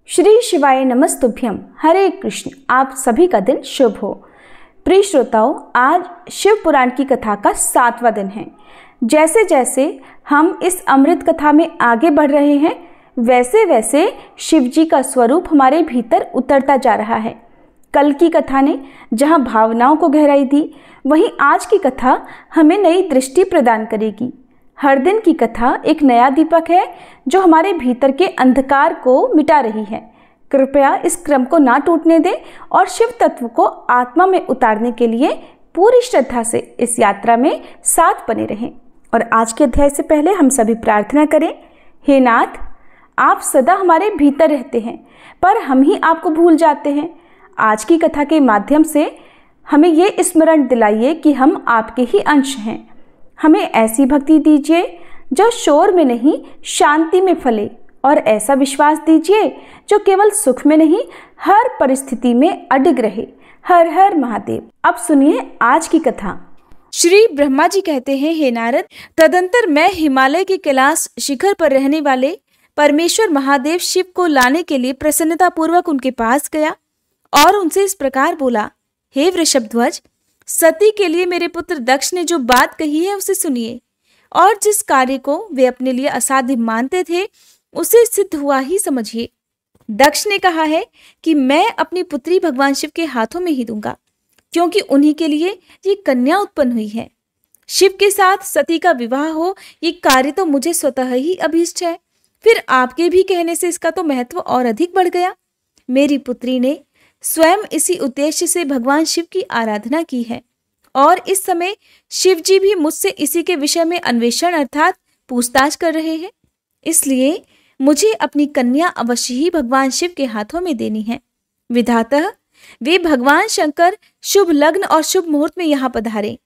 श्री शिवाय नमस्तुभ्यम। हरे कृष्ण। आप सभी का दिन शुभ हो। प्रिय श्रोताओं, आज शिव पुराण की कथा का 7वां दिन है। जैसे जैसे हम इस अमृत कथा में आगे बढ़ रहे हैं, वैसे वैसे शिव जी का स्वरूप हमारे भीतर उतरता जा रहा है। कल की कथा ने जहां भावनाओं को गहराई दी, वहीं आज की कथा हमें नई दृष्टि प्रदान करेगी। हर दिन की कथा एक नया दीपक है जो हमारे भीतर के अंधकार को मिटा रही है। कृपया इस क्रम को ना टूटने दें और शिव तत्व को आत्मा में उतारने के लिए पूरी श्रद्धा से इस यात्रा में साथ बने रहें। और आज के अध्याय से पहले हम सभी प्रार्थना करें। हे नाथ, आप सदा हमारे भीतर रहते हैं, पर हम ही आपको भूल जाते हैं। आज की कथा के माध्यम से हमें ये स्मरण दिलाइए कि हम आपके ही अंश हैं। हमें ऐसी भक्ति दीजिए जो शोर में नहीं, शांति में फले, और ऐसा विश्वास दीजिए जो केवल सुख में नहीं, हर परिस्थिति में अडिग रहे। हर हर महादेव। अब सुनिए आज की कथा। श्री ब्रह्मा जी कहते हैं, हे नारद, तदंतर मैं हिमालय के कैलाश शिखर पर रहने वाले परमेश्वर महादेव शिव को लाने के लिए प्रसन्नता पूर्वक उनके पास गया और उनसे इस प्रकार बोला, हे वृषभध्वज, सती के लिए मेरे पुत्र दक्ष ने जो बात कही है उसे सुनिए, और जिस कार्य को वे अपने लिए असाध्य मानते थे उसे सिद्ध हुआ ही समझिए। दक्ष ने कहा है कि मैं अपनी पुत्री भगवान शिव के हाथों में ही दूंगा, क्योंकि उन्हीं के लिए ये कन्या उत्पन्न हुई है। शिव के साथ सती का विवाह हो, ये कार्य तो मुझे स्वतः ही अभीष्ट है। फिर आपके भी कहने से इसका तो महत्व और अधिक बढ़ गया। मेरी पुत्री ने स्वयं इसी उद्देश्य से भगवान शिव की आराधना की है, और इस समय शिव जी भी मुझसे इसी के विषय में अन्वेषण अर्थात पूछताछ कर रहे हैं। इसलिए मुझे अपनी कन्या अवश्य ही भगवान शिव के हाथों में देनी है। विधातः वे भगवान शंकर शुभ लग्न और शुभ मुहूर्त में यहाँ पधारे,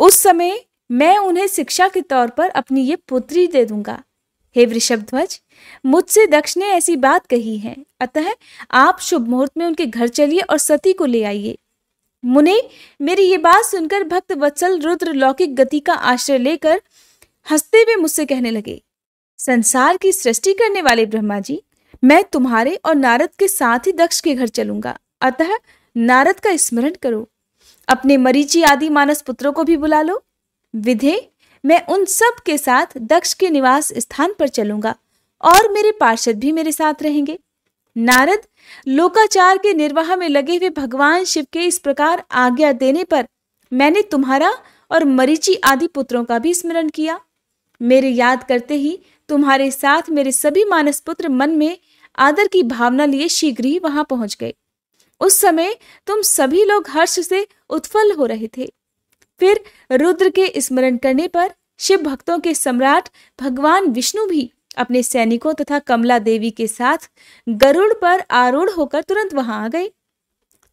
उस समय मैं उन्हें शिक्षा के तौर पर अपनी ये पुत्री दे दूंगा। हे वृषभध्वज, मुझसे दक्ष ने ऐसी बात कही है, अतः आप शुभ मुहूर्त में उनके घर चलिए और सती को ले आइए। मुने, मेरी ये बात सुनकर भक्त वत्सल रुद्र लौकिक गति का आश्रय लेकर हंसते हुए मुझसे कहने लगे, संसार की सृष्टि करने वाले ब्रह्मा जी, मैं तुम्हारे और नारद के साथ ही दक्ष के घर चलूंगा, अतः नारद का स्मरण करो। अपने मरीचि आदि मानस पुत्रों को भी बुला लो। विधे, मैं उन सब के साथ दक्ष के निवास स्थान पर चलूंगा और मेरे पार्षद भी मेरे साथ रहेंगे। नारद, लोकाचार के निर्वाह में लगे हुए भगवान शिव के इस प्रकार आज्ञा देने पर मैंने तुम्हारा और मरीचि आदि पुत्रों का भी स्मरण किया। मेरे याद करते ही तुम्हारे साथ मेरे सभी मानस पुत्र मन में आदर की भावना लिए शीघ्र ही वहां पहुंच गए। उस समय तुम सभी लोग हर्ष से उत्फुल्ल हो रहे थे। फिर रुद्र के स्मरण करने पर शिव भक्तों के सम्राट भगवान विष्णु भी अपने सैनिकों तथा कमला देवी के साथ गरुड़ पर आरूढ़ होकर तुरंत वहां आ गए।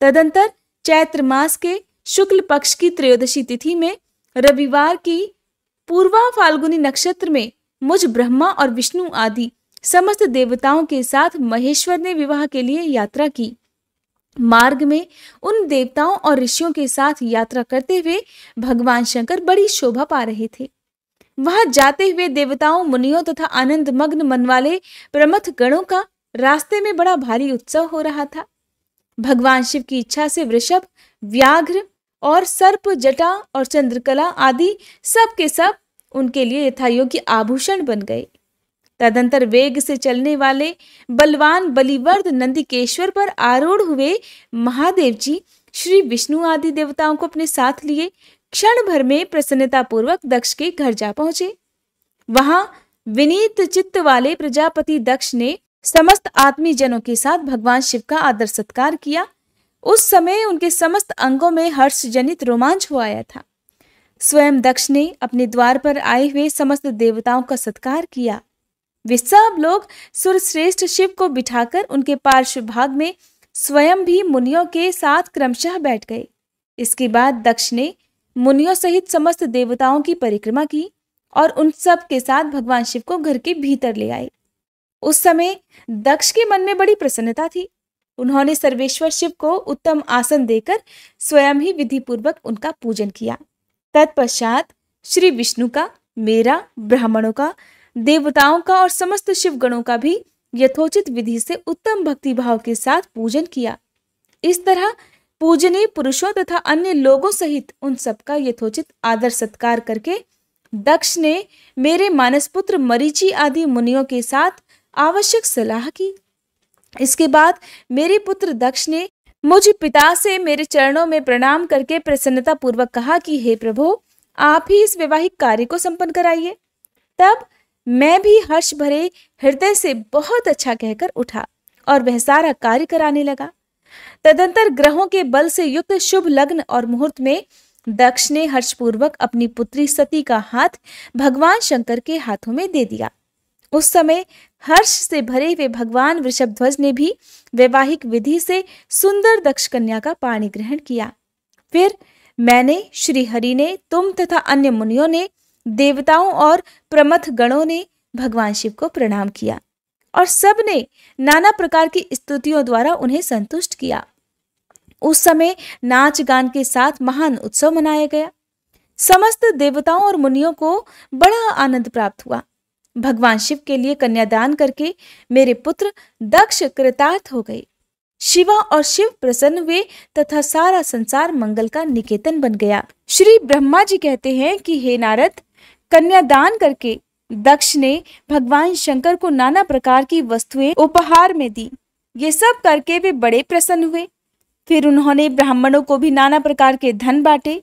तदंतर चैत्र मास के शुक्ल पक्ष की त्रयोदशी तिथि में रविवार की पूर्वा फाल्गुनी नक्षत्र में मुझ ब्रह्मा और विष्णु आदि समस्त देवताओं के साथ महेश्वर ने विवाह के लिए यात्रा की। मार्ग में उन देवताओं और ऋषियों के साथ यात्रा करते हुए भगवान शंकर बड़ी शोभा पा रहे थे। वहां जाते हुए देवताओं, मुनियों तथा आनंद मग्न मन वाले प्रमथ गणों का रास्ते में बड़ा भारी उत्सव हो रहा था। भगवान शिव की इच्छा से वृषभ, व्याघ्र और सर्प, जटा और चंद्रकला आदि सब के सब उनके लिए यथायोग्य आभूषण बन गए। तदंतर वेग से चलने वाले बलवान बलिवर्द नंदिकेश्वर पर आरूढ़ हुए महादेव जी श्री विष्णु आदि देवताओं को अपने साथ लिए क्षण भर में प्रसन्नता पूर्वक दक्ष के घर जा पहुंचे। वहां विनीत चित्त वाले प्रजापति दक्ष ने समस्त आत्मी जनों के साथ भगवान शिव का आदर सत्कार किया। उस समय उनके समस्त अंगों में हर्ष जनित रोमांच हो आया था। स्वयं दक्ष ने अपने द्वार पर आए हुए समस्त देवताओं का सत्कार किया। वे सब लोग सुरश्रेष्ठ शिव को बिठाकर उनके पार्श्व भाग में स्वयं भी मुनियों के साथ क्रमशः बैठ गए। इसके बाद दक्ष ने मुनियों सहित समस्त देवताओं की परिक्रमा की और उन सब के साथ भगवान शिव को घर के भीतर ले आए। उस समय दक्ष के मन में बड़ी प्रसन्नता थी। उन्होंने सर्वेश्वर शिव को उत्तम आसन देकर स्वयं ही विधि पूर्वक उनका पूजन किया। तत्पश्चात श्री विष्णु का, मेरा, ब्राह्मणों का, देवताओं का और समस्त शिव गणों का भी यथोचित विधि से उत्तम भक्ति भाव के साथ पूजन किया। इस तरह पूजनीय पुरुषों तथा अन्य लोगों सहित उन सबका यथोचित आदर सत्कार करके दक्ष ने मेरे मानसपुत्र मरीचि आदि मुनियों के साथ आवश्यक सलाह की। इसके बाद मेरे पुत्र दक्ष ने मुझ पिता से मेरे चरणों में प्रणाम करके प्रसन्नता पूर्वक कहा कि हे प्रभु, आप ही इस वैवाहिक कार्य को संपन्न कराइए। तब मैं भी हर्ष भरे हृदय से बहुत अच्छा कहकर उठा और वह सारा कार्य कराने लगा। तदंतर ग्रहों के बल से युक्त शुभ लग्न और मुहूर्त में दक्ष ने हर्षपूर्वक अपनी पुत्री सती का हाथ भगवान शंकर के हाथों में दे दिया। उस समय हर्ष से भरे हुए भगवान वृषभध्वज ने भी वैवाहिक विधि से सुंदर दक्ष कन्या का पाणी ग्रहण किया। फिर मैंने, श्री हरि ने, तुम तथा अन्य मुनियों ने, देवताओं और प्रमथ गणों ने भगवान शिव को प्रणाम किया और सब ने नाना प्रकार की स्तुतियों द्वारा उन्हें संतुष्ट किया। उस समय नाच गान के साथ महान उत्सव मनाया गया। समस्त देवताओं और मुनियों को बड़ा आनंद प्राप्त हुआ। भगवान शिव के लिए कन्यादान करके मेरे पुत्र दक्ष कृतार्थ हो गए। शिवा और शिव प्रसन्न हुए तथा सारा संसार मंगल का निकेतन बन गया। श्री ब्रह्मा जी कहते हैं कि हे नारद, कन्यादान करके दक्ष ने भगवान शंकर को नाना प्रकार की वस्तुएं उपहार में दी। ये सब करके वे बड़े प्रसन्न हुए। फिर उन्होंने ब्राह्मणों को भी नाना प्रकार के धन बांटे।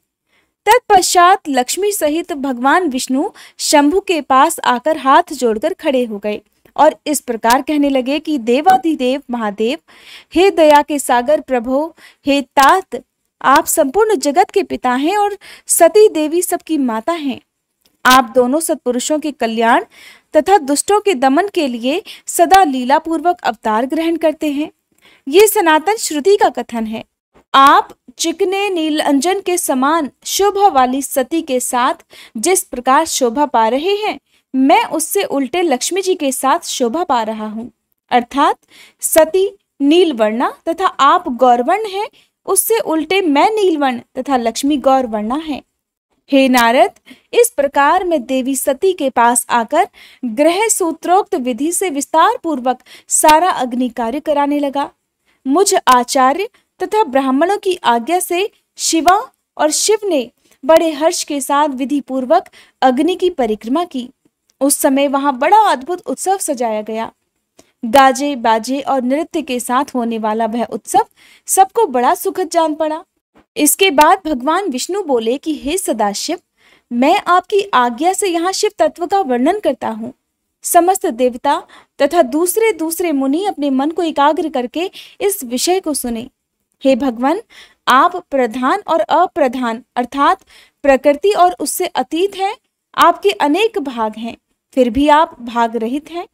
तत्पश्चात लक्ष्मी सहित भगवान विष्णु शंभु के पास आकर हाथ जोड़कर खड़े हो गए और इस प्रकार कहने लगे कि देवाधिदेव महादेव, हे दया के सागर प्रभो, हे तात, आप संपूर्ण जगत के पिता हैं और सती देवी सबकी माता हैं। आप दोनों सत्पुरुषों के कल्याण तथा दुष्टों के दमन के लिए सदा लीला पूर्वक अवतार ग्रहण करते हैं। ये सनातन श्रुति का कथन है। आप चिकने नीलांजन के समान शोभा वाली सती के साथ जिस प्रकार शोभा पा रहे हैं, मैं उससे उल्टे लक्ष्मी जी के साथ शोभा पा रहा हूँ। अर्थात सती नीलवर्णा तथा आप गौरवर्ण हैं, उससे उल्टे मैं नीलवर्ण तथा लक्ष्मी गौरवर्णा है। हे नारद, इस प्रकार मैं देवी सती के पास आकर ग्रह सूत्रोक्त विधि से विस्तार पूर्वक सारा अग्नि कार्य कराने लगा। मुझ आचार्य तथा ब्राह्मणों की आज्ञा से शिवा और शिव ने बड़े हर्ष के साथ विधि पूर्वक अग्नि की परिक्रमा की। उस समय वहां बड़ा अद्भुत उत्सव सजाया गया। गाजे बाजे और नृत्य के साथ होने वाला वह उत्सव सबको बड़ा सुखद जान पड़ा। इसके बाद भगवान विष्णु बोले कि हे सदाशिव, मैं आपकी आज्ञा से यहाँ शिव तत्व का वर्णन करता हूँ। समस्त देवता तथा दूसरे दूसरे मुनि अपने मन को एकाग्र करके इस विषय को सुने। हे भगवान, आप प्रधान और अप्रधान अर्थात प्रकृति और उससे अतीत हैं। आपके अनेक भाग हैं, फिर भी आप भाग रहित हैं।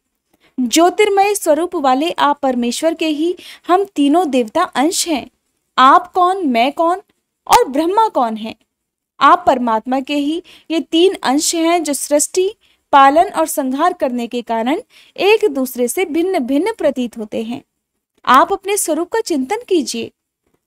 ज्योतिर्मय स्वरूप वाले आप परमेश्वर के ही हम तीनों देवता अंश हैं। आप कौन, मैं कौन और ब्रह्मा कौन है? आप परमात्मा के ही ये तीन अंश हैं जो सृष्टि, पालन और संहार करने के कारण एक दूसरे से भिन्न भिन्न प्रतीत होते हैं। आप अपने स्वरूप का चिंतन कीजिए।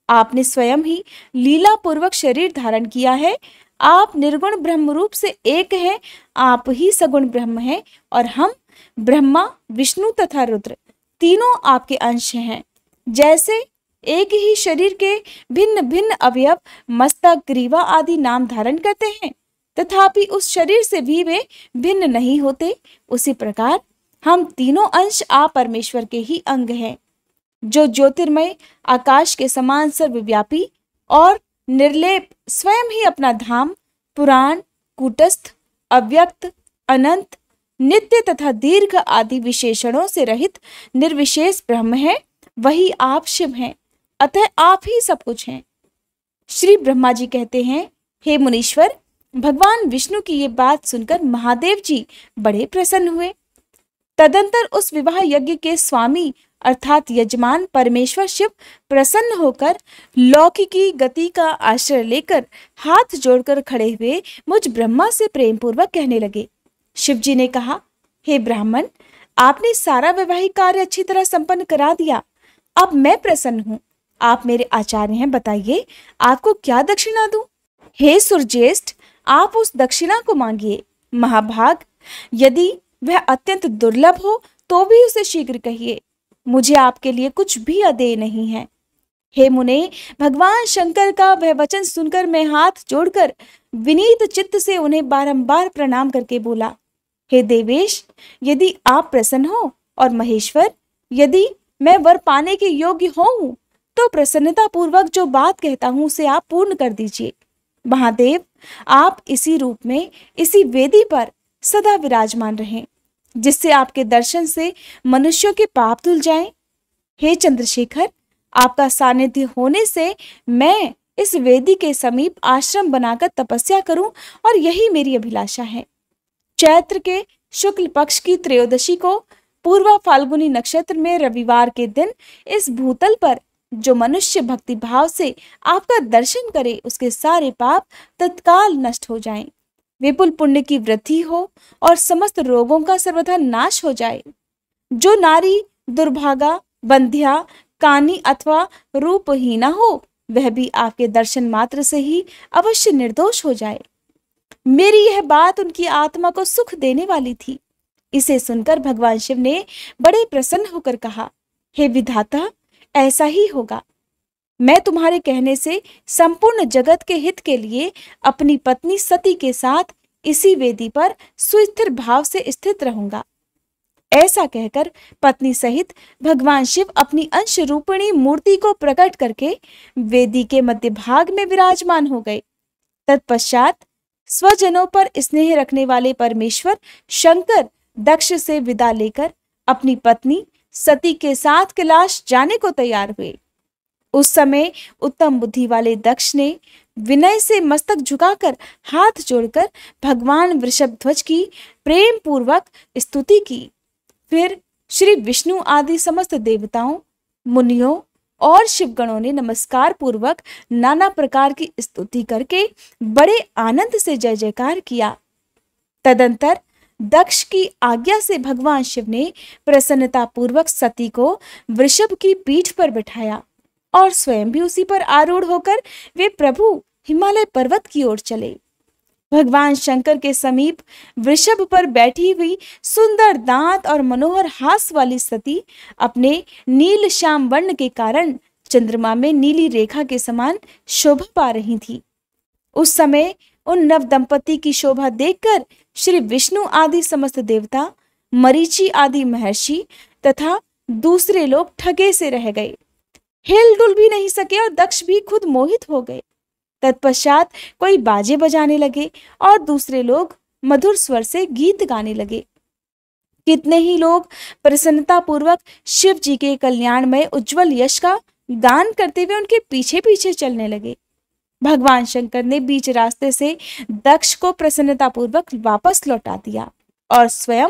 आपने स्वयं ही लीला पूर्वक शरीर धारण किया है। आप निर्गुण ब्रह्म रूप से एक हैं। आप ही सगुण ब्रह्म हैं और हम ब्रह्मा, विष्णु तथा रुद्र तीनों आपके अंश हैं। जैसे एक ही शरीर के भिन्न भिन्न अवयव मस्तक, ग्रीवा आदि नाम धारण करते हैं, तथापि उस शरीर से भी वे भिन्न नहीं होते, उसी प्रकार हम तीनों अंश आप परमेश्वर के ही अंग हैं, जो ज्योतिर्मय आकाश के समान सर्वव्यापी और निर्लेप स्वयं ही अपना धाम, पुराण, कूटस्थ, अव्यक्त, अनंत, नित्य तथा दीर्घ आदि विशेषणों से रहित निर्विशेष ब्रह्म है। वही आप शिव हैं, अतः आप ही सब कुछ हैं। श्री ब्रह्मा जी कहते हैं, हे मुनीश्वर, भगवान विष्णु की ये बात सुनकर महादेव जी बड़े प्रसन्न हुए। तदंतर उस विवाह यज्ञ के स्वामी अर्थात यजमान परमेश्वर शिव प्रसन्न होकर लौकिकी गति का आश्रय लेकर हाथ जोड़कर खड़े हुए मुझ ब्रह्मा से प्रेम पूर्वक कहने लगे। शिव जी ने कहा, हे ब्राह्मण, आपने सारा वैवाहिक कार्य अच्छी तरह संपन्न करा दिया। अब मैं प्रसन्न हूँ। आप मेरे आचार्य हैं, बताइए आपको क्या दक्षिणा दूं? हे सुरज्येष्ठ, आप उस दक्षिणा को मांगिए। महाभाग, यदि वह अत्यंत दुर्लभ हो तो भी उसे शीघ्र कहिए, मुझे आपके लिए कुछ भी अदेय नहीं है। हे मुने, भगवान शंकर का वह वचन सुनकर मैं हाथ जोड़कर विनीत चित्त से उन्हें बारंबार प्रणाम करके बोला, हे देवेश, यदि आप प्रसन्न हो और महेश्वर, यदि मैं वर पाने के योग्य हूं तो प्रसन्नता पूर्वक जो बात कहता हूं उसे आप पूर्ण कर दीजिए। महादेव, आप इसी रूप में इसी वेदी पर सदा विराजमान रहें, जिससे आपके दर्शन से मनुष्यों के पाप धुल जाएं। हे चंद्रशेखर, आपका सानिध्य होने से मैं इस वेदी के समीप आश्रम बनाकर तपस्या करूं, और यही मेरी अभिलाषा है। चैत्र के शुक्ल पक्ष की त्रयोदशी को पूर्वा फाल्गुनी नक्षत्र में रविवार के दिन इस भूतल पर जो मनुष्य भक्ति भाव से आपका दर्शन करे, उसके सारे पाप तत्काल नष्ट हो जाएं, विपुल पुण्य की वृद्धि हो और समस्त रोगों का सर्वथा नाश हो जाए। जो नारी दुर्भागा, बंध्या, कानी अथवा रूपहीना हो, वह भी आपके दर्शन मात्र से ही अवश्य निर्दोष हो जाए। मेरी यह बात उनकी आत्मा को सुख देने वाली थी। इसे सुनकर भगवान शिव ने बड़े प्रसन्न होकर कहा, हे विधाता, ऐसा ही होगा। मैं तुम्हारे कहने से संपूर्ण जगत के हित के लिए अपनी पत्नी सती के साथ इसी वेदी पर सुस्थिर भाव से स्थित रहूंगा। ऐसा कहकर पत्नी सहित भगवान शिव अपनी अंश रूपिणी मूर्ति को प्रकट करके वेदी के मध्य भाग में विराजमान हो गए। तत्पश्चात स्वजनों पर स्नेह रखने वाले परमेश्वर शंकर दक्ष से विदा लेकर अपनी पत्नी सती के साथ कैलाश जाने को तैयार हुए। उस समय उत्तम बुद्धि वाले दक्ष ने विनय से मस्तक झुकाकर हाथ जोड़कर भगवान वृषभध्वज की प्रेम पूर्वक स्तुति की। फिर श्री विष्णु आदि समस्त देवताओं, मुनियों और शिवगणों ने नमस्कार पूर्वक नाना प्रकार की स्तुति करके बड़े आनंद से जय जयकार किया। तदंतर दक्ष की आज्ञा से भगवान शिव ने प्रसन्नता पूर्वक सती को वृषभ की पीठ पर बिठाया और स्वयं भी उसी पर आरूढ़ होकर वे प्रभु हिमालय पर्वत की ओर चले। भगवान शंकर के समीप वृषभ पर बैठी हुई सुंदर दांत और मनोहर हास वाली सती अपने नील श्याम वर्ण के कारण चंद्रमा में नीली रेखा के समान शोभा पा रही थी। उस समय उन नव दंपति की शोभा देखकर श्री विष्णु आदि समस्त देवता, मरीचि आदि महर्षि तथा दूसरे लोग ठगे से रह गए, हिलडुल भी नहीं सके और दक्ष भी खुद मोहित हो गए। तत्पश्चात कोई बाजे बजाने लगे और दूसरे लोग मधुर स्वर से गीत गाने लगे। कितने ही लोग प्रसन्नता पूर्वक शिव जी के कल्याणमय उज्जवल यश का गान करते हुए उनके पीछे पीछे चलने लगे। भगवान शंकर ने बीच रास्ते से दक्ष को प्रसन्नता पूर्वक वापस लौटा दिया और स्वयं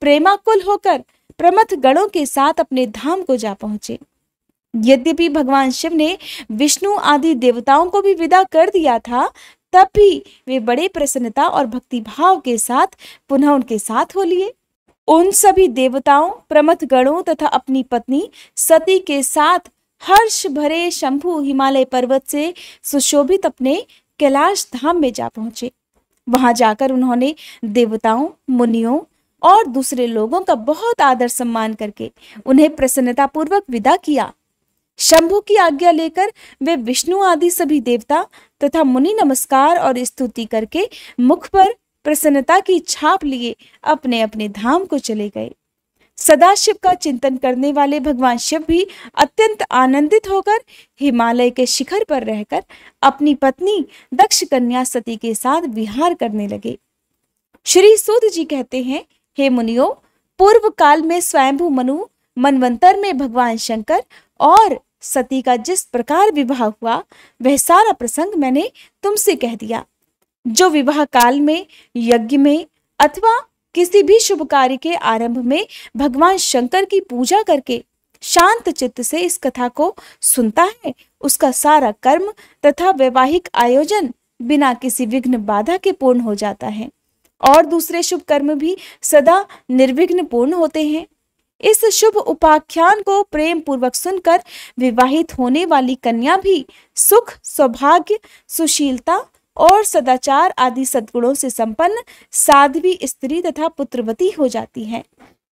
प्रेमाकुल होकर प्रमथ गणों के साथ अपने धाम को जा पहुंचे। यद्यपि भगवान शिव ने विष्णु आदि देवताओं को भी विदा कर दिया था, तब भी वे बड़े प्रसन्नता और भक्ति भाव के साथ पुनः उनके साथ हो लिए। उन सभी देवताओं, प्रमथ गणों तथा अपनी पत्नी सती के साथ हर्ष भरे शंभु हिमालय पर्वत से सुशोभित अपने कैलाश धाम में जा पहुंचे। वहां जाकर उन्होंने देवताओं, मुनियों और दूसरे लोगों का बहुत आदर सम्मान करके उन्हें प्रसन्नता पूर्वक विदा किया। शंभु की आज्ञा लेकर वे विष्णु आदि सभी देवता तथा मुनि नमस्कार और स्तुति करके मुख पर प्रसन्नता की छाप लिए अपने अपने धाम को चले गए। सदाशिव का चिंतन करने वाले भगवान शिव भी अत्यंत आनंदित होकर हिमालय के शिखर पर रहकर अपनी पत्नी दक्ष कन्या सती के साथ विहार करने लगे। श्री सूत जी कहते हैं, हे मुनियों, पूर्व काल में स्वयंभू मनु मनवंतर में भगवान शंकर और सती का जिस प्रकार विवाह हुआ, वह सारा प्रसंग मैंने तुमसे कह दिया। जो विवाह काल में, यज्ञ में अथवा किसी भी शुभ कार्य के आरंभ में भगवान शंकर की पूजा करके शांत चित्त से इस कथा को सुनता है, उसका सारा कर्म तथा वैवाहिक आयोजन बिना किसी विघ्न बाधा के पूर्ण हो जाता है और दूसरे शुभ कर्म भी सदा निर्विघ्न पूर्ण होते हैं। इस शुभ उपाख्यान को प्रेम पूर्वक सुनकर विवाहित होने वाली कन्या भी सुख, सौभाग्य, सुशीलता और सदाचार आदि सद्गुणों से संपन्न साध्वी स्त्री तथा पुत्रवती हो जाती है।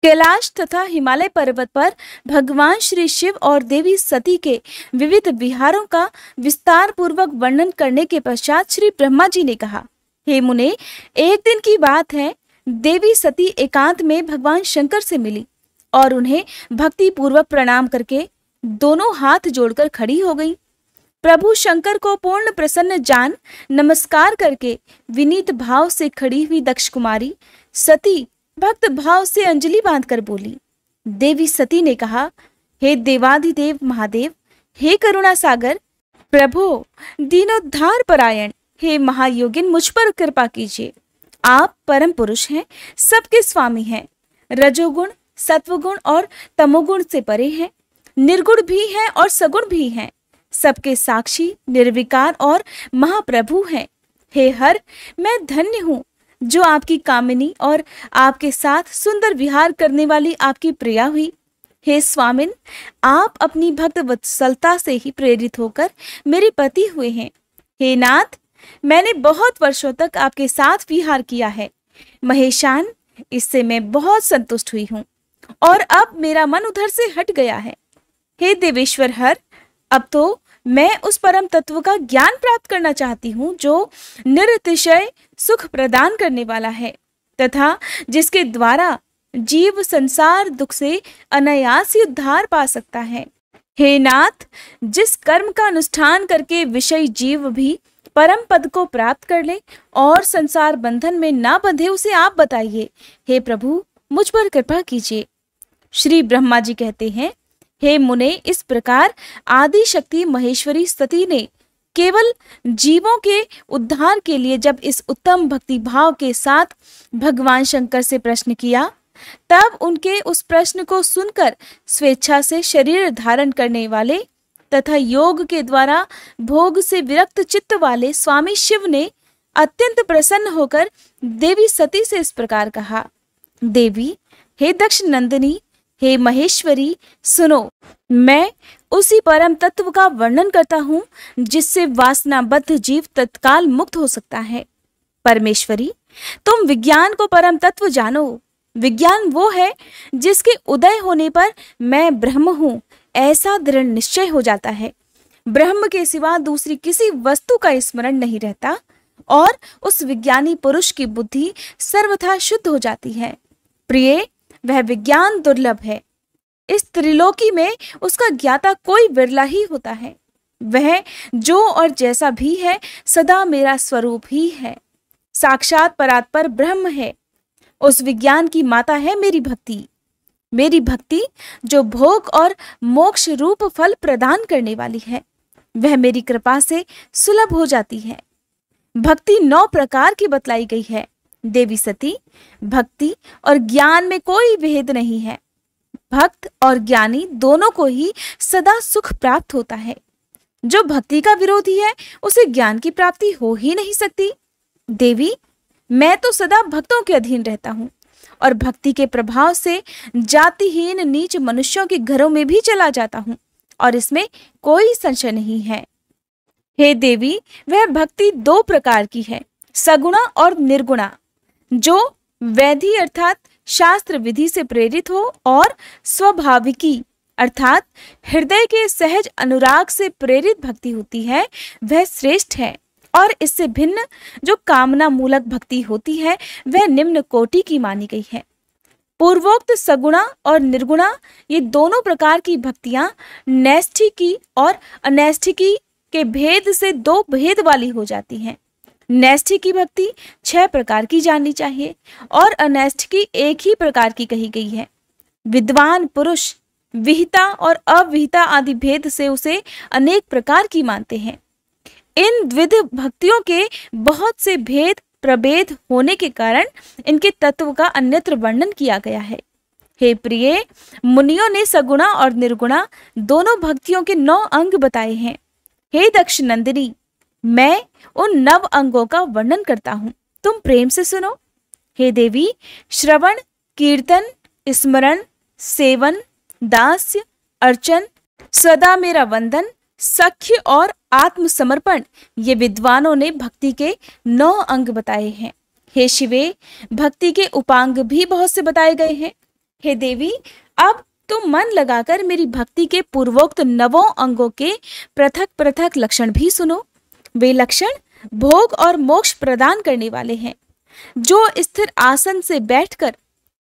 कैलाश तथा हिमालय पर्वत पर भगवान श्री शिव और देवी सती के विविध विहारों का विस्तार पूर्वक वर्णन करने के पश्चात श्री ब्रह्मा जी ने कहा, हे मुने, एक दिन की बात है, देवी सती एकांत में भगवान शंकर से मिली और उन्हें भक्ति पूर्वक प्रणाम करके दोनों हाथ जोड़कर खड़ी हो गई। प्रभु शंकर को पूर्ण प्रसन्न जान नमस्कार करके विनीत भाव से खड़ी हुई दक्ष कुमारी सती भक्त भाव से अंजलि बांधकर बोली। देवी सती ने कहा, हे देवाधिदेव महादेव, हे करुणा सागर, प्रभु दीनोद्धार परायण, हे महायोगिन, मुझ पर कृपा कीजिए। आप परम पुरुष हैं, सबके स्वामी हैं, रजोगुण, सत्वगुण और तमोगुण से परे हैं, निर्गुण भी हैं और सगुण भी हैं, सबके साक्षी, निर्विकार और महाप्रभु हैं। हे हर, मैं धन्य हूँ जो आपकी कामिनी और आपके साथ सुंदर विहार करने वाली आपकी प्रिया हुई। हे स्वामिन, आप अपनी भक्त वत्सलता से ही प्रेरित होकर मेरे पति हुए हैं। हे नाथ, मैंने बहुत वर्षों तक आपके साथ विहार किया है। महेशान, इससे मैं बहुत संतुष्ट हुई हूँ और अब मेरा मन उधर से हट गया है। हे देवेश्वर हर, अब तो मैं उस परम तत्व का ज्ञान प्राप्त करना चाहती हूँ जो निरतिशय सुख प्रदान करने वाला है तथा जिसके द्वारा जीव संसार दुख से अनायास ही उद्धार पा सकता है। हे नाथ, जिस कर्म का अनुष्ठान करके विषय जीव भी परम पद को प्राप्त कर ले और संसार बंधन में ना बंधे, उसे आप बताइए। हे प्रभु, मुझ पर कृपा कीजिए। श्री ब्रह्मा जी कहते हैं, हे मुने, इस प्रकार आदि शक्ति महेश्वरी सती ने केवल जीवों के उद्धार के लिए जब इस उत्तम भक्ति भाव के साथ भगवान शंकर से प्रश्न किया, तब उनके उस प्रश्न को सुनकर स्वेच्छा से शरीर धारण करने वाले तथा योग के द्वारा भोग से विरक्त चित्त वाले स्वामी शिव ने अत्यंत प्रसन्न होकर देवी सती से इस प्रकार कहा, देवी, हे दक्ष नंदिनी, हे महेश्वरी, सुनो, मैं उसी परम तत्व का वर्णन करता हूँ जिससे वासनाबद्ध जीव तत्काल मुक्त हो सकता है। परमेश्वरी, तुम विज्ञान को परम तत्व जानो। विज्ञान वो है जिसके उदय होने पर मैं ब्रह्म हूँ ऐसा दृढ़ निश्चय हो जाता है। ब्रह्म के सिवा दूसरी किसी वस्तु का स्मरण नहीं रहता और उस विज्ञानी पुरुष की बुद्धि सर्वथा शुद्ध हो जाती है। प्रिय, वह विज्ञान दुर्लभ है। इस त्रिलोकी में उसका ज्ञाता कोई विरला ही होता है। वह जो और जैसा भी है सदा मेरा स्वरूप ही है, साक्षात परात्पर ब्रह्म है। उस विज्ञान की माता है मेरी भक्ति। मेरी भक्ति जो भोग और मोक्ष रूप फल प्रदान करने वाली है, वह मेरी कृपा से सुलभ हो जाती है। भक्ति 9 प्रकार की बतलाई गई है। देवी सती, भक्ति और ज्ञान में कोई भेद नहीं है। भक्त और ज्ञानी दोनों को ही सदा सुख प्राप्त होता है। जो भक्ति का विरोधी है उसे ज्ञान की प्राप्ति हो ही नहीं सकती। देवी, मैं तो सदा भक्तों के अधीन रहता हूँ और भक्ति के प्रभाव से जातिहीन नीच मनुष्यों के घरों में भी चला जाता हूँ और इसमें कोई संशय नहीं है। हे देवी, वह भक्ति 2 प्रकार की है, सगुणा और निर्गुणा, जो वैधि अर्थात शास्त्र विधि से प्रेरित हो और स्वाभाविकी अर्थात हृदय के सहज अनुराग से प्रेरित भक्ति होती है, वह श्रेष्ठ है। और इससे भिन्न जो कामना मूलक भक्ति होती है वह निम्न कोटि की मानी गई है। पूर्वोक्त सगुणा और निर्गुणा ये दोनों प्रकार की भक्तियां नैष्ठिकी और अनैष्ठिकी के भेद से 2 भेद वाली हो जाती हैं। नैष्ठिकी भक्ति 6 प्रकार की जाननी चाहिए और अनैष्ठिकी 1 ही प्रकार की कही गई है। विद्वान पुरुष विहिता और अविहिता आदि भेद से उसे अनेक प्रकार की मानते हैं। इन द्विध भक्तियों के बहुत से भेद प्रभेद होने के कारण इनके तत्व का अन्यत्र वर्णन किया गया है। हे प्रिय, मुनियों ने सगुणा और निर्गुणा दोनों भक्तियों के 9 अंग बताए हैं। हे दक्ष नंदिनी, मैं उन 9 अंगों का वर्णन करता हूँ, तुम प्रेम से सुनो। हे देवी, श्रवण, कीर्तन, स्मरण, सेवन, दास्य, अर्चन, सदा मेरा वंदन, सख्य और आत्मसमर्पण ये विद्वानों ने भक्ति के 9 अंग बताए हैं। हे शिवे, भक्ति के उपांग भी बहुत से बताए गए हैं। हे देवी, अब तुम मन लगाकर मेरी भक्ति के पूर्वोक्त 9 अंगों के पृथक पृथक लक्षण भी सुनो। वे लक्षण भोग और मोक्ष प्रदान करने वाले हैं। जो स्थिर आसन से बैठकर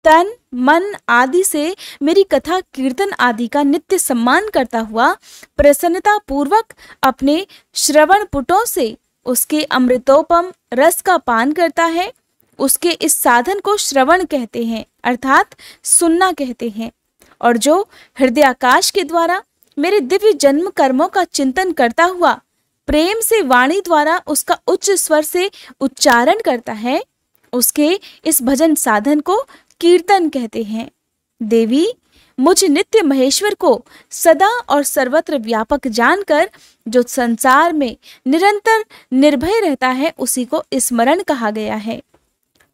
तन मन आदि से मेरी कथा कीर्तन आदि का नित्य सम्मान करता हुआ प्रसन्नता पूर्वक अपने श्रवण पुटों से उसके अमृतोपम रस का पान करता है, उसके इस साधन को श्रवण कहते हैं, अर्थात सुनना कहते हैं। और जो हृदयाकाश के द्वारा मेरे दिव्य जन्म कर्मों का चिंतन करता हुआ प्रेम से वाणी द्वारा उसका उच्च स्वर से उच्चारण करता है, उसके इस भजन साधन को कीर्तन कहते हैं। देवी, मुझ नित्य महेश्वर को सदा और सर्वत्र व्यापक जानकर जो संसार में निरंतर निर्भय रहता है, उसी को स्मरण कहा गया है।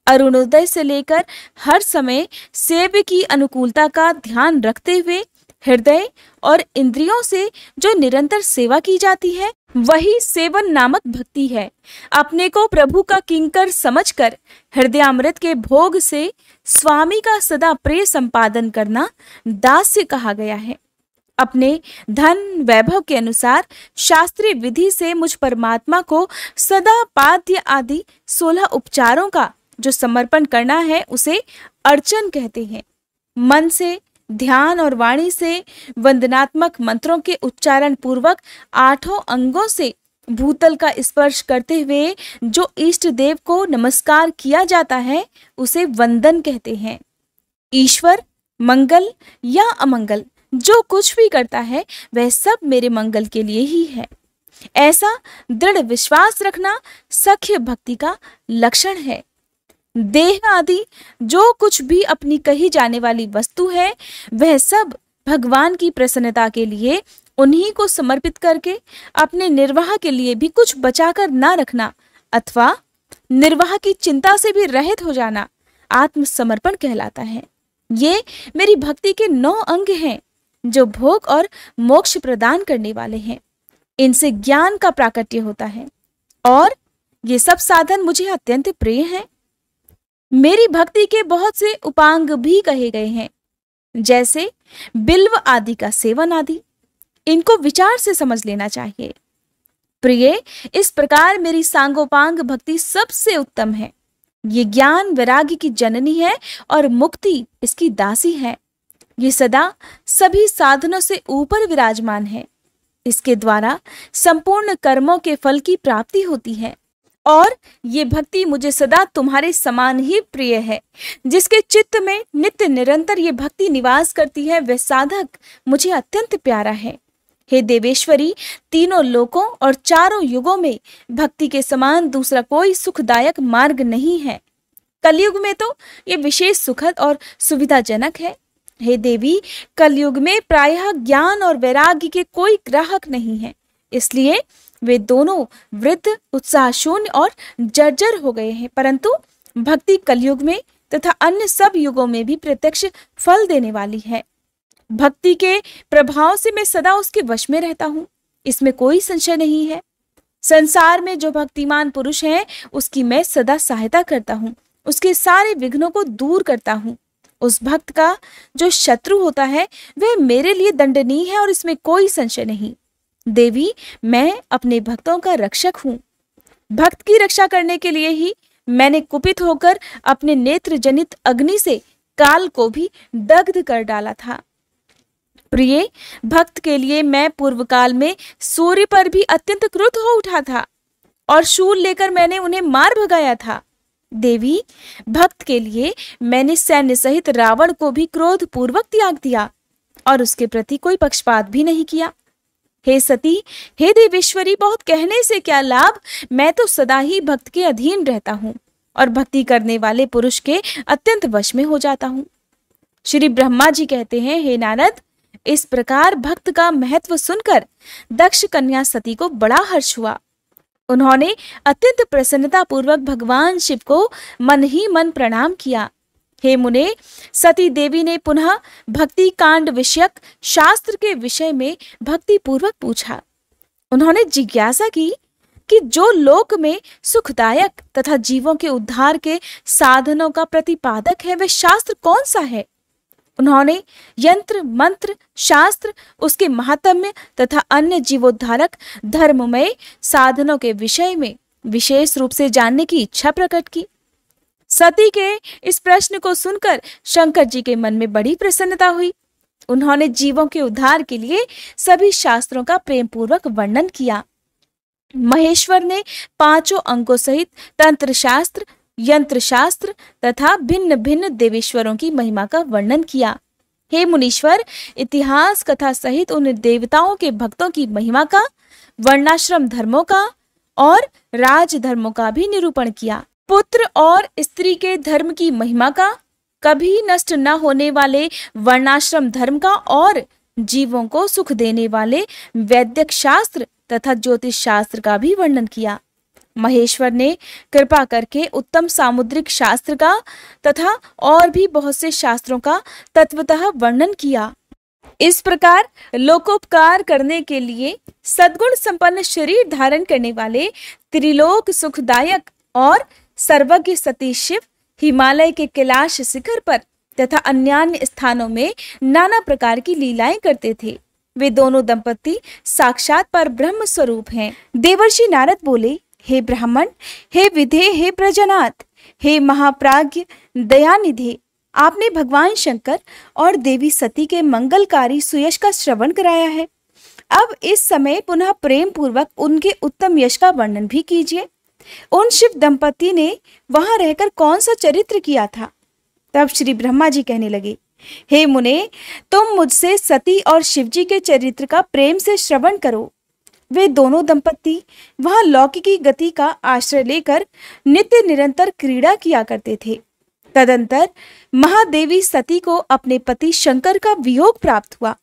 अरुणोदय से लेकर हर समय सेव्य की अनुकूलता का ध्यान रखते हुए हृदय और इंद्रियों से जो निरंतर सेवा की जाती है, वही सेवन नामक भक्ति है। अपने को प्रभु का किंकर समझकर हृदयामृत के भोग से स्वामी का सदा प्रिय संपादन करना दास्य कहा गया है। अपने धन वैभव के अनुसार शास्त्रीय विधि से मुझ परमात्मा को सदा पाद्य आदि 16 उपचारों का जो समर्पण करना है, उसे अर्चन कहते हैं। मन से, ध्यान और वाणी से वंदनात्मक मंत्रों के उच्चारण पूर्वक 8 अंगों से भूतल का स्पर्श करते हुए जो इष्ट देव को नमस्कार किया जाता है, उसे वंदन कहते हैं। ईश्वर मंगल या अमंगल जो कुछ भी करता है, वह सब मेरे मंगल के लिए ही है, ऐसा दृढ़ विश्वास रखना सख्य भक्ति का लक्षण है। देह आदि जो कुछ भी अपनी कही जाने वाली वस्तु है, वह सब भगवान की प्रसन्नता के लिए उन्हीं को समर्पित करके अपने निर्वाह के लिए भी कुछ बचाकर ना रखना अथवा निर्वाह की चिंता से भी रहित हो जाना आत्मसमर्पण कहलाता है। ये मेरी भक्ति के 9 अंग हैं जो भोग और मोक्ष प्रदान करने वाले हैं। इनसे ज्ञान का प्राकट्य होता है और ये सब साधन मुझे अत्यंत प्रिय हैं। मेरी भक्ति के बहुत से उपांग भी कहे गए हैं, जैसे बिल्व आदि का सेवन आदि। इनको विचार से समझ लेना चाहिए। प्रिय, इस प्रकार मेरी सांगोपांग भक्ति सबसे उत्तम है। ये ज्ञान वैराग्य की जननी है और मुक्ति इसकी दासी है। ये सदा सभी साधनों से ऊपर विराजमान है। इसके द्वारा संपूर्ण कर्मों के फल की प्राप्ति होती है और ये भक्ति मुझे सदा तुम्हारे समान ही प्रिय है। जिसके चित्त में नित्य निरंतर ये भक्ति निवास करती है, वह साधक मुझे अत्यंत प्यारा है। हे देवेश्वरी, तीनों लोकों और चारों युगों में भक्ति के समान दूसरा कोई सुखदायक मार्ग नहीं है। कलयुग में तो ये विशेष सुखद और सुविधाजनक है। हे देवी, कलयुग में प्रायः ज्ञान और वैराग्य के कोई ग्राहक नहीं है, इसलिए वे दोनों वृद्ध, उत्साह शून्य और जर्जर हो गए हैं। परंतु भक्ति कलयुग में तथा अन्य सब युगों में भी प्रत्यक्ष फल देने वाली है। भक्ति के प्रभाव से मैं सदा उसके वश में रहता हूँ, इसमें कोई संशय नहीं है। संसार में जो भक्तिमान पुरुष है, उसकी मैं सदा सहायता करता हूँ, उसके सारे विघ्नों को दूर करता हूँ। उस भक्त का जो शत्रु होता है, वह मेरे लिए दंडनीय है और इसमें कोई संशय नहीं। देवी, मैं अपने भक्तों का रक्षक हूँ। भक्त की रक्षा करने के लिए ही मैंने कुपित होकर अपने नेत्र जनित अग्नि से काल को भी दग्ध कर डाला था। प्रिय, भक्त के लिए मैं पूर्व काल में सूर्य पर भी अत्यंत क्रुद्ध हो उठा था और शूल लेकर मैंने उन्हें मार भगाया था। देवी, भक्त के लिए मैंने सैन्य सहित रावण को भी क्रोध पूर्वक त्याग दिया और उसके प्रति कोई पक्षपात भी नहीं किया। हे सती, हे देवेश्वरी, बहुत कहने से क्या लाभ, मैं तो सदा ही भक्त के अधीन रहता हूँ और भक्ति करने वाले पुरुष के अत्यंत वश में हो जाता हूँ। श्री ब्रह्मा जी कहते हैं, हे नारद, इस प्रकार भक्त का महत्व सुनकर दक्ष कन्या सती को बड़ा हर्ष हुआ। उन्होंने अत्यंत प्रसन्नता पूर्वक भगवान शिव को मन ही मन प्रणाम किया। हे मुने, सती देवी ने पुनः भक्ति कांड विषयक शास्त्र के विषय में भक्ति पूर्वक पूछा। उन्होंने जिज्ञासा की कि जो लोक में सुखदायक तथा जीवों के उद्धार के साधनों का प्रतिपादक है, वह शास्त्र कौन सा है। उन्होंने यंत्र, मंत्र, शास्त्र, उसके महात्म्य तथा अन्य जीवोद्धारक धर्ममय साधनों के विषय में विशेष रूप से जानने की इच्छा प्रकट की। सती के इस प्रश्न को सुनकर शंकर जी के मन में बड़ी प्रसन्नता हुई। उन्होंने जीवों के उद्धार के लिए सभी शास्त्रों का प्रेम पूर्वक वर्णन किया। महेश्वर ने 5 अंगों सहित तंत्र शास्त्र, यंत्र शास्त्र तथा भिन्न भिन्न देवेश्वरों की महिमा का वर्णन किया। हे मुनीश्वर, इतिहास कथा सहित उन देवताओं के भक्तों की महिमा का, वर्णाश्रम धर्मों का और राज धर्मों का भी निरूपण किया। पुत्र और स्त्री के धर्म की महिमा का, कभी नष्ट न होने वाले वर्णाश्रम धर्म का और जीवों को सुख देने वाले वैदिक शास्त्र तथा ज्योतिष शास्त्र का भी वर्णन किया। महेश्वर ने कृपा करके उत्तम सामुद्रिक शास्त्र का तथा और भी बहुत से शास्त्रों का तत्वतः वर्णन किया। इस प्रकार लोकोपकार करने के लिए सद्गुण संपन्न शरीर धारण करने वाले त्रिलोक सुखदायक और सर्वज्ञ सती शिव हिमालय के कैलाश शिखर पर तथा अन्य स्थानों में नाना प्रकार की लीलाएं करते थे। वे दोनों दंपति साक्षात पर ब्रह्म स्वरूप हैं। देवर्षि नारद बोले, हे ब्राह्मण, हे विधे, हे प्रजनात, हे महाप्राज्ञ दयानिधे, आपने भगवान शंकर और देवी सती के मंगलकारी सुयश का श्रवण कराया है। अब इस समय पुनः प्रेम पूर्वक उनके उत्तम यश का वर्णन भी कीजिए। उन शिव दंपति ने वहां रहकर कौन सा चरित्र किया था? तब श्री ब्रह्मा जी कहने लगे, हे मुने, तुम मुझसे सती और शिवजी के चरित्र का प्रेम से श्रवण करो। वे दोनों दंपति वहां लौकिकी गति का आश्रय लेकर नित्य निरंतर क्रीड़ा किया करते थे। तदंतर महादेवी सती को अपने पति शंकर का वियोग प्राप्त हुआ।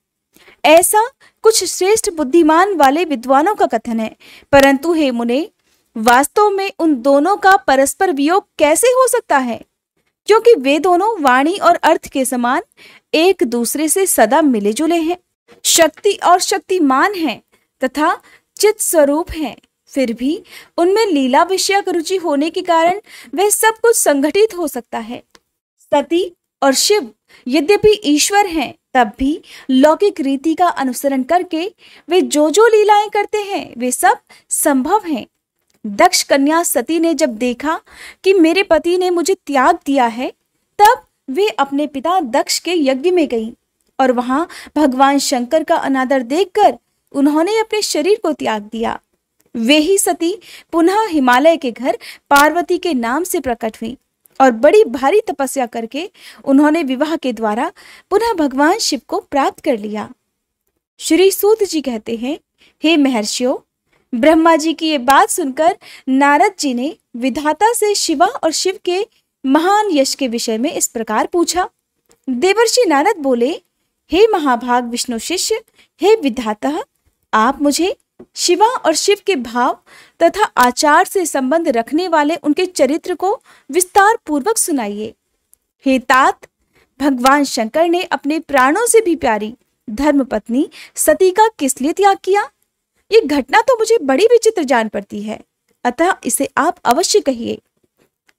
ऐसा कुछ श्रेष्ठ बुद्धिमान वाले विद्वानों का कथन है, परंतु हे मुने, वास्तव में उन दोनों का परस्पर वियोग कैसे हो सकता है? क्योंकि वे दोनों वाणी और अर्थ के समान एक दूसरे से सदा मिले जुले हैं, शक्ति और शक्तिमान हैं तथा चित स्वरूप हैं। फिर भी उनमें लीला विषयक रुचि होने के कारण वह सब कुछ संगठित हो सकता है। सती और शिव यद्यपि ईश्वर हैं, तब भी लौकिक रीति का अनुसरण करके वे जो जो लीलाएं करते हैं वे सब संभव हैं। दक्ष कन्या सती ने जब देखा कि मेरे पति ने मुझे त्याग दिया है, तब वे अपने पिता दक्ष के यज्ञ में गईं और वहां भगवान शंकर का अनादर देखकर उन्होंने अपने शरीर को त्याग दिया। वे ही सती पुनः हिमालय के घर पार्वती के नाम से प्रकट हुई और बड़ी भारी तपस्या करके उन्होंने विवाह के द्वारा पुनः भगवान शिव को प्राप्त कर लिया। श्री सूत जी कहते हैं, हे महर्षियों, ब्रह्मा जी की ये बात सुनकर नारद जी ने विधाता से शिवा और शिव के महान यश के विषय में इस प्रकार पूछा। देवर्षि नारद बोले, हे महाभाग विष्णु शिष्य, हे विधाता, आप मुझे शिवा और शिव के भाव तथा आचार से संबंध रखने वाले उनके चरित्र को विस्तार पूर्वक सुनाइए। हे तात, भगवान शंकर ने अपने प्राणों से भी प्यारी धर्मपत्नी सती का किस लिए त्याग किया? ये घटना तो मुझे बड़ी विचित्र जान पड़ती है, अतः इसे आप अवश्य कहिए।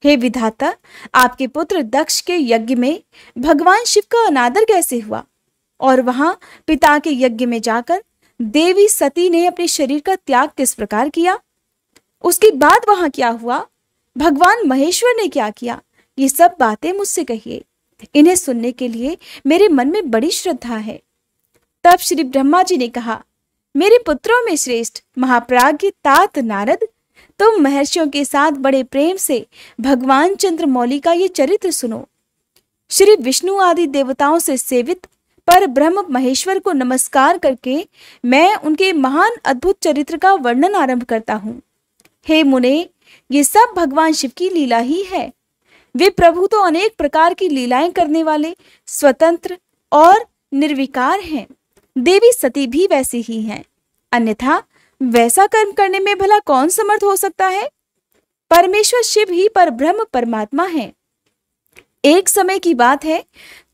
हे विधाता, आपके पुत्र दक्ष के यज्ञ में भगवान शिव का अनादर कैसे हुआ और वहां पिता के यज्ञ में जाकर देवी सती ने अपने शरीर का त्याग किस प्रकार किया? उसके बाद वहां क्या हुआ? भगवान महेश्वर ने क्या किया? ये सब बातें मुझसे कहिए। इन्हें सुनने के लिए मेरे मन में बड़ी श्रद्धा है। तब श्री ब्रह्मा जी ने कहा, मेरे पुत्रों में श्रेष्ठ महाप्राज्ञ तात नारद, तुम महर्षियों के साथ बड़े प्रेम से भगवान चंद्रमौली का ये चरित्र सुनो। श्री विष्णु आदि देवताओं से सेवित पर ब्रह्म महेश्वर को नमस्कार करके मैं उनके महान अद्भुत चरित्र का वर्णन आरंभ करता हूँ। हे मुने, ये सब भगवान शिव की लीला ही है। वे प्रभु तो अनेक प्रकार की लीलाएं करने वाले स्वतंत्र और निर्विकार हैं। देवी सती भी वैसी ही हैं, अन्यथा वैसा कर्म करने में भला कौन समर्थ हो सकता है? परमेश्वर शिव ही पर ब्रह्म परमात्मा है। एक समय की बात है,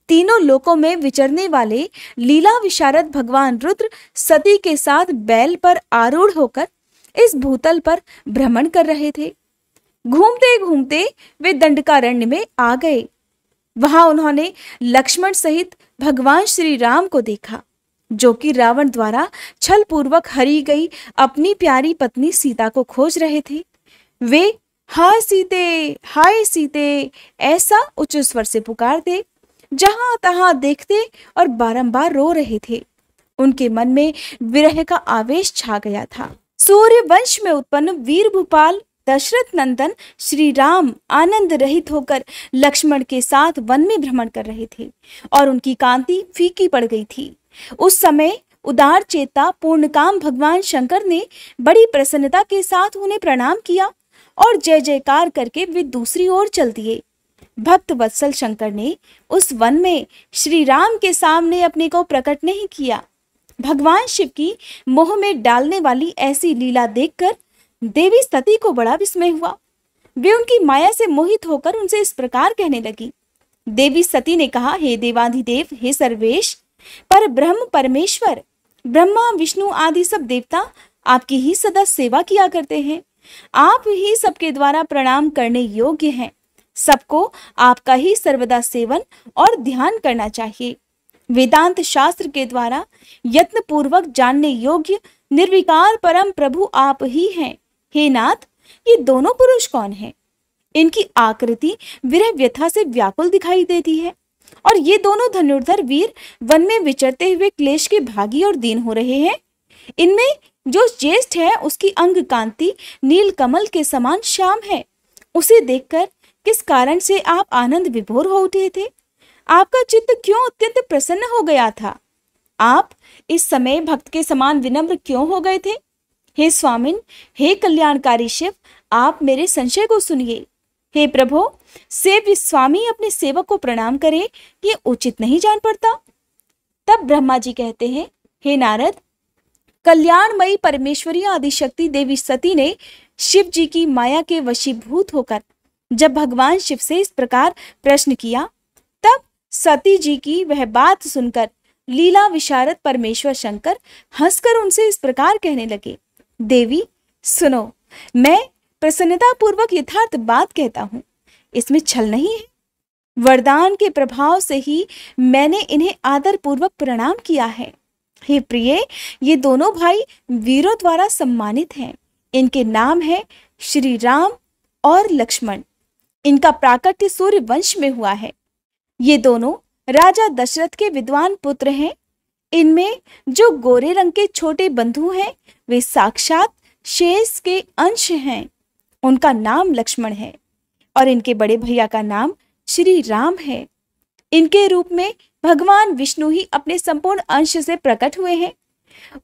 तीनों लोकों में विचरने वाले लीला विशारद भगवान रुद्र सती के साथ बैल पर आरूढ़ होकर इस भूतल पर भ्रमण कर रहे थे। घूमते घूमते वे दंडकारण्य में आ गए। वहां उन्होंने लक्ष्मण सहित भगवान श्री राम को देखा, जो कि रावण द्वारा छल पूर्वक हरी गई अपनी प्यारी पत्नी सीता को खोज रहे थे। वे हाय सीते ऐसा उच्च स्वर से पुकारते, जहां तहां देखते और बारंबार रो रहे थे। उनके मन में विरह का आवेश छा गया था। सूर्य वंश में उत्पन्न वीर भूपाल दशरथ नंदन श्री राम आनंद रहित होकर लक्ष्मण के साथ वन में भ्रमण कर रहे थे और उनकी कांति फीकी पड़ गई थी। उस समय उदार चेता पूर्णकाम भगवान शंकर ने बड़ी प्रसन्नता के साथ उन्हें प्रणाम किया और जय जयकार करके वे दूसरी ओर चल दिए। भक्त वत्सल शंकर ने उस वन में श्री राम के सामने अपने को प्रकट नहीं किया। भगवान शिव की मोह में डालने वाली ऐसी लीला देखकर देवी सती को बड़ा विस्मय हुआ। वे उनकी माया से मोहित होकर उनसे इस प्रकार कहने लगी। देवी सती ने कहा, हे देवाधिदेव, हे सर्वेश, पर ब्रह्म परमेश्वर, ब्रह्मा विष्णु आदि सब देवता आपकी ही सदा सेवा किया करते हैं। आप ही सबके द्वारा प्रणाम करने योग्य हैं। सबको आपका ही सर्वदा सेवन और ध्यान करना चाहिए। वेदांत शास्त्र के द्वारा यत्न पूर्वक जानने योग्य निर्विकार परम प्रभु आप ही हैं। हे नाथ, ये दोनों पुरुष कौन हैं? इनकी आकृति विरह व्यथा से व्याकुल दिखाई देती है और ये दोनों धनुर्धर वीर वन में विचरते हुए क्लेश के भागी और दीन हो रहे हैं। इनमें जो ज्येष्ठ है उसकी अंग कांति नील कमल के समान श्याम है। उसे देखकर किस कारण से आप आनंद विभोर हो उठे थे? आपका चित्त क्यों अत्यंत प्रसन्न हो गया था? आप इस समय भक्त के समान विनम्र क्यों हो गए थे? हे स्वामिन, हे कल्याणकारी शिव, आप मेरे संशय को सुनिए। हे प्रभो, सेव्य स्वामी अपने सेवक को प्रणाम करे, ये उचित नहीं जान पड़ता। तब ब्रह्मा जी कहते हैं, हे नारद, कल्याणमयी परमेश्वरी आदिशक्ति देवी सती ने शिव जी की माया के वशीभूत होकर जब भगवान शिव से इस प्रकार प्रश्न किया, तब सती जी की वह बात सुनकर लीला विशारद परमेश्वर शंकर हंसकर उनसे इस प्रकार कहने लगे, देवी सुनो, मैं प्रसन्नता पूर्वक यथार्थ बात कहता हूं, इसमें छल नहीं है। वरदान के प्रभाव से ही मैंने इन्हें आदर पूर्वक प्रणाम किया है। हे प्रिय, ये दोनों भाई वीरों द्वारा सम्मानित हैं। इनके नाम है श्री राम और लक्ष्मण। इनका प्राकट्य सूर्य वंश में हुआ है। ये दोनों राजा दशरथ के विद्वान पुत्र हैं। इनमें जो गोरे रंग के छोटे बंधु हैं, वे साक्षात शेष के अंश हैं। उनका नाम लक्ष्मण है और इनके बड़े भैया का नाम श्री राम है। इनके रूप में भगवान विष्णु ही अपने संपूर्ण अंश से प्रकट हुए हैं।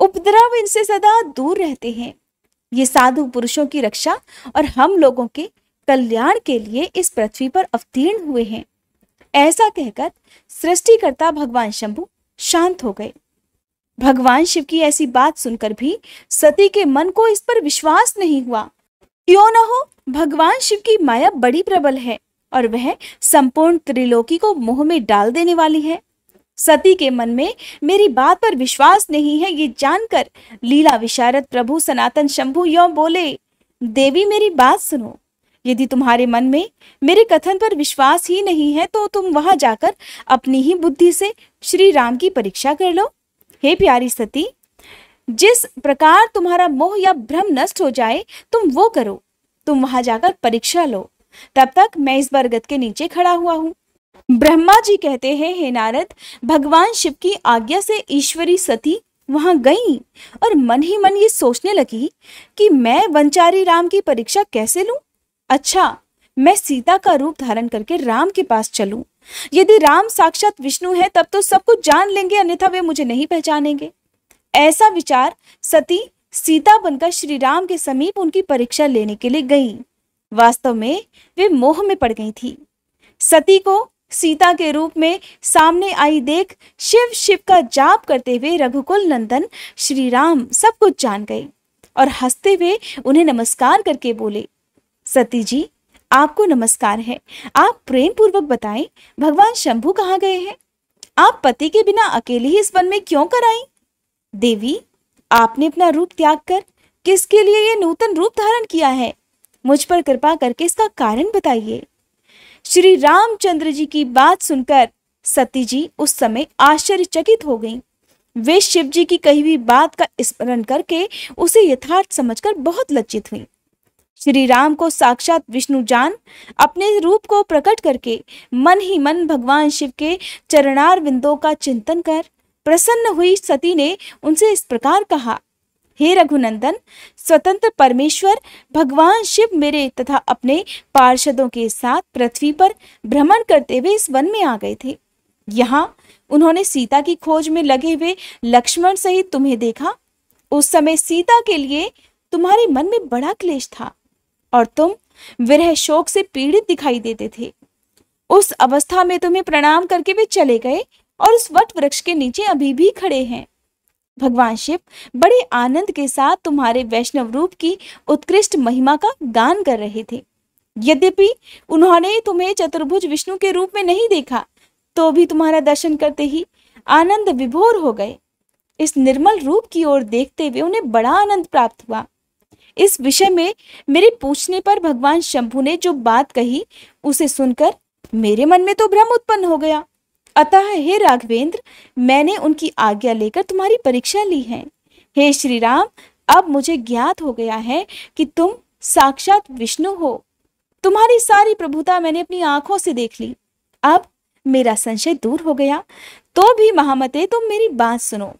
उपद्रव इनसे सदा दूर रहते हैं। ये साधु पुरुषों की रक्षा और हम लोगों के कल्याण के लिए इस पृथ्वी पर अवतीर्ण हुए हैं। ऐसा कहकर सृष्टिकर्ता भगवान शंभु शांत हो गए। भगवान शिव की ऐसी बात सुनकर भी सती के मन को इस पर विश्वास नहीं हुआ। क्यों न हो, भगवान शिव की माया बड़ी प्रबल है और वह संपूर्ण त्रिलोकी को मोह में डाल देने वाली है। सती के मन में मेरी बात पर विश्वास नहीं है, ये जानकर लीला विशारद प्रभु सनातन शंभु यों बोले, देवी मेरी बात सुनो। यदि तुम्हारे मन में मेरे कथन पर विश्वास ही नहीं है तो तुम वहां जाकर अपनी ही बुद्धि से श्री राम की परीक्षा कर लो। हे प्यारी सती, जिस प्रकार तुम्हारा मोह या भ्रम नष्ट हो जाए तुम वो करो। तुम वहां जाकर परीक्षा लो। तब तक मैं इस बरगद के नीचे खड़ा हुआ हूँ। ब्रह्मा जी कहते हैं, हे नारद, भगवान शिव की आज्ञा से ईश्वरी सती वहां गई और मन ही मन ये सोचने लगी कि मैं वनचारी राम की परीक्षा कैसे लूं। अच्छा, मैं सीता का रूप धारण करके राम के पास चलूं। यदि राम साक्षात विष्णु है तब तो सब कुछ जान लेंगे, अन्यथा वे मुझे नहीं पहचानेंगे। ऐसा विचार सती सीता बनकर श्री राम के समीप उनकी परीक्षा लेने के लिए गई। वास्तव में वे मोह में पड़ गई थी। सती को सीता के रूप में सामने आई देख शिव शिव का जाप करते हुए रघुकुल नंदन श्री राम सब कुछ जान गए और हंसते हुए उन्हें नमस्कार करके बोले, सती जी, आपको नमस्कार है। आप प्रेम पूर्वक बताएं, भगवान शंभु कहाँ गए हैं? आप पति के बिना अकेले ही इस वन में क्यों कर आई? देवी, आपने अपना रूप त्याग कर किसके लिए ये नूतन रूप धारण किया है? मुझ पर कृपा करके इसका कारण बताइए। श्री रामचंद्र जी की बात सुनकर सती जी उस समय आश्चर्यचकित हो गईं। वे शिव जी की कही हुई बात का स्मरण करके उसे यथार्थ समझकर बहुत लज्जित हुई। श्री राम को साक्षात विष्णु जान अपने रूप को प्रकट करके मन ही मन भगवान शिव के चरणार बिंदों का चिंतन कर प्रसन्न हुई सती ने उनसे इस प्रकार कहा, हे रघुनंदन, स्वतंत्र परमेश्वर भगवान शिव मेरे तथा अपने पार्षदों के साथ पृथ्वी पर भ्रमण करते हुए इस वन में आ गए थे। यहाँ उन्होंने सीता की खोज में लगे हुए लक्ष्मण सहित तुम्हें देखा। उस समय सीता के लिए तुम्हारे मन में बड़ा क्लेश था और तुम विरह शोक से पीड़ित दिखाई देते थे। उस अवस्था में तुम्हें प्रणाम करके वे चले गए और उस वट वृक्ष के नीचे अभी भी खड़े हैं। भगवान शिव बड़े आनंद के साथ तुम्हारे वैष्णव रूप की उत्कृष्ट महिमा का गान कर रहे थे। यद्यपि उन्होंने तुम्हें चतुर्भुज विष्णु के रूप में नहीं देखा, तो भी तुम्हारा दर्शन करते ही आनंद विभोर हो गए। इस निर्मल रूप की ओर देखते हुए उन्हें बड़ा आनंद प्राप्त हुआ। इस विषय में मेरे पूछने पर भगवान शंभु ने जो बात कही उसे सुनकर मेरे मन में तो भ्रम उत्पन्न हो गया। अतः हे राघवेंद्र, मैंने उनकी आज्ञा लेकर तुम्हारी परीक्षा ली है। हे श्री राम, अब मुझे ज्ञात हो गया है कि तुम साक्षात विष्णु हो। तुम्हारी सारी प्रभुता मैंने अपनी आंखों से देख ली। अब मेरा संशय दूर हो गया। तो भी महामते, तुम मेरी बात सुनो।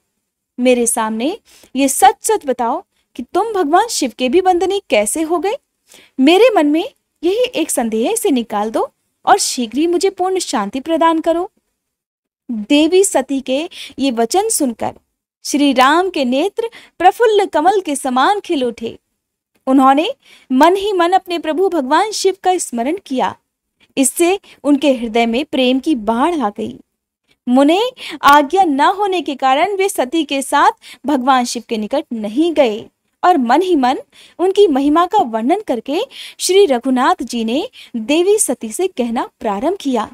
मेरे सामने ये सच सच बताओ कि तुम भगवान शिव के भी बंधनी कैसे हो गए। मेरे मन में यही एक संदेह, इसे निकाल दो और शीघ्र ही मुझे पूर्ण शांति प्रदान करो। देवी सती के ये वचन सुनकर श्री राम के नेत्र प्रफुल्ल कमल के समान खिल उठे। उन्होंने मन ही मन अपने प्रभु भगवान शिव का स्मरण किया। इससे उनके हृदय में प्रेम की बाढ़ आ गई। मुने आज्ञा न होने के कारण वे सती के साथ भगवान शिव के निकट नहीं गए और मन ही मन उनकी महिमा का वर्णन करके श्री रघुनाथ जी ने देवी सती से कहना प्रारंभ किया।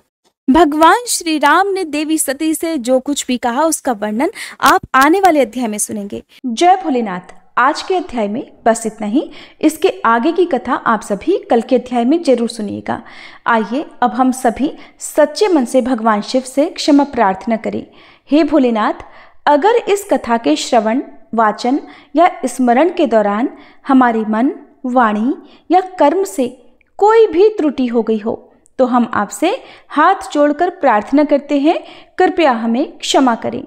भगवान श्री राम ने देवी सती से जो कुछ भी कहा उसका वर्णन आप आने वाले अध्याय में सुनेंगे। जय भोलेनाथ। आज के अध्याय में बस इतना ही। इसके आगे की कथा आप सभी कल के अध्याय में जरूर सुनिएगा। आइए अब हम सभी सच्चे मन से भगवान शिव से क्षमा प्रार्थना करें। हे भोलेनाथ, अगर इस कथा के श्रवण, वाचन या स्मरण के दौरान हमारे मन, वाणी या कर्म से कोई भी त्रुटि हो गई हो तो हम आपसे हाथ जोड़कर प्रार्थना करते हैं, कृपया हमें क्षमा करें।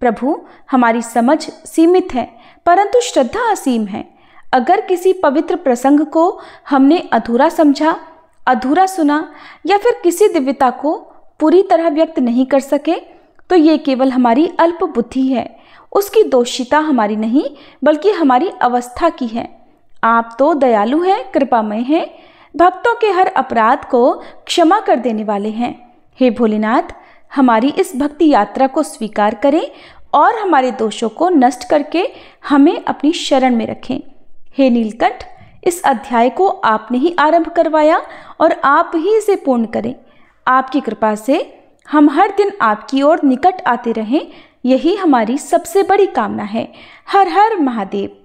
प्रभु, हमारी समझ सीमित है परंतु श्रद्धा असीम है। अगर किसी पवित्र प्रसंग को हमने अधूरा समझा, अधूरा सुना या फिर किसी दिव्यता को पूरी तरह व्यक्त नहीं कर सके तो ये केवल हमारी अल्प बुद्धि है। उसकी दोषिता हमारी नहीं बल्कि हमारी अवस्था की है। आप तो दयालु हैं, कृपामय हैं, भक्तों के हर अपराध को क्षमा कर देने वाले हैं। हे भोलेनाथ, हमारी इस भक्ति यात्रा को स्वीकार करें और हमारे दोषों को नष्ट करके हमें अपनी शरण में रखें। हे नीलकंठ, इस अध्याय को आपने ही आरंभ करवाया और आप ही इसे पूर्ण करें। आपकी कृपा से हम हर दिन आपकी ओर निकट आते रहें, यही हमारी सबसे बड़ी कामना है। हर हर महादेव।